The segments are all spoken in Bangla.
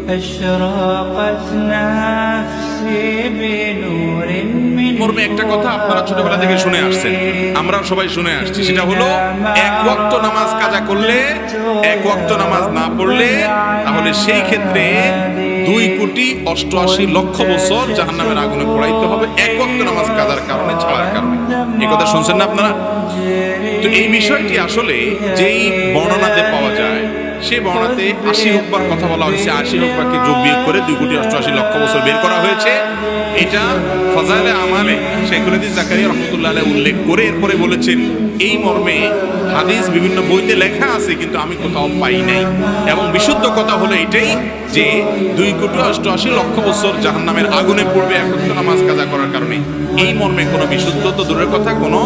أشرقت نفسي بنور من মর্মে একটা কথা আপনারা ছোটবেলা থেকে শুনে আসছেন, আমরা সবাই শুনে আসছি, সেটা হলো এক ওয়াক্ত নামাজ কাজা করলে, এক ওয়াক্ত নামাজ না পড়লে তাহলে সেই ক্ষেত্রে 2,88,00,000 বছর জাহান্নামের আগুনে পোড়াইতে হবে, এক ওয়াক্ত নামাজ কাজার কারণে, ছাড়ার কারণে। এই কথা শুনছেন না আপনারা? তো এই বিষয়টি আসলে যেই বর্ণনাতে পাওয়া যায়, সেই বর্ণনাতে 80 হুকবার কথা বলা হয়েছে, 80 হুকবাকে যোগ বিয়োগ করে 2,88,00,000 বছর বের করা হয়েছে। এটা ফাজাইলে আমালে শেখুল হাদিস জাকারিয়া রহমাতুল্লাহ আলাইহি উল্লেখ করে এরপরে বলেছেন এই মর্মে হাদিস বিভিন্ন বইতে লেখা আছে, কিন্তু আমি কোথাও পাই নাই। এবং বিশুদ্ধ কথা হলো এটাই যে 2,88,00,000 বছর জাহান্নামের আগুনে পড়বে এক ওয়াক্ত নামাজ কাজা করার কারণে। এই মর্মে কোনো বিশুদ্ধ তো দূরের কথা, কোনো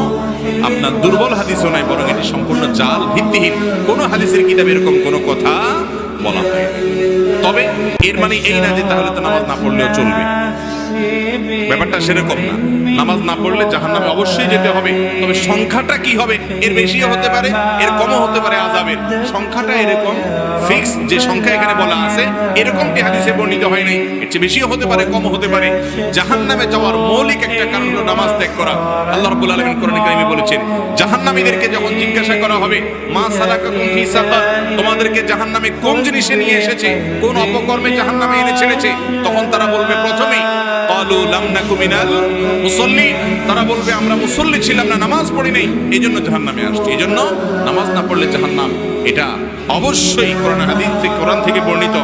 আপনার দুর্বল হাদিসও নাই, বরং এটি সম্পূর্ণ জাল, ভিত্তিহীন। কোনো হাদিসের কিতাবে এরকম কোনো কথা বলা হয়। তবে এর মানে এই না যে তাহলে তো নামাজ না পড়লেও চলবে, ব্যাপারটা সেরকম না। নামাজ না পড়লে জাহান্নামে অবশ্যই যেতে হবে, তবে সংখ্যাটা কি হবে, এর বেশিও হতে পারে, এর কমও হতে পারে। আযাবের সংখ্যাটা এরকম ফিক্স, যে সংখ্যা এখানে বলা আছে এরকমটি হাদিসে বর্ণিত হয় নাই, এর চেয়ে বেশিও হতে পারে, কমও হতে পারে। জাহান্নামে যাওয়ার মৌলিক একটা কারণ হলো নামাজ ত্যাগ করা। আল্লাহ রাব্বুল আলামিন কোরআনে কারিমে বলেছেন, জাহান্নামীদেরকে যখন জিজ্ঞাসা করা হবে, মা সালাকাকুম ফি সাকার, তোমাদেরকে জাহান্নামে কোন জিনিসে নিয়ে এসেছে, কোন অপকর্মে জাহান্নামে এনে ছেড়েছে, তখন তারা বলবে প্রথমেই ক্বালু লাম নাকু মিনাল মুসাল্লিন, তারা বলবে আমরা মুসল্লি ছিলাম না, নামাজ পড়ি নাই, এই জন্য জাহান্নামে আসছি। এই জন্য নামাজ না পড়লে জাহান্নাম, এটা অবশ্যই কোরআন থেকে বর্ণিত।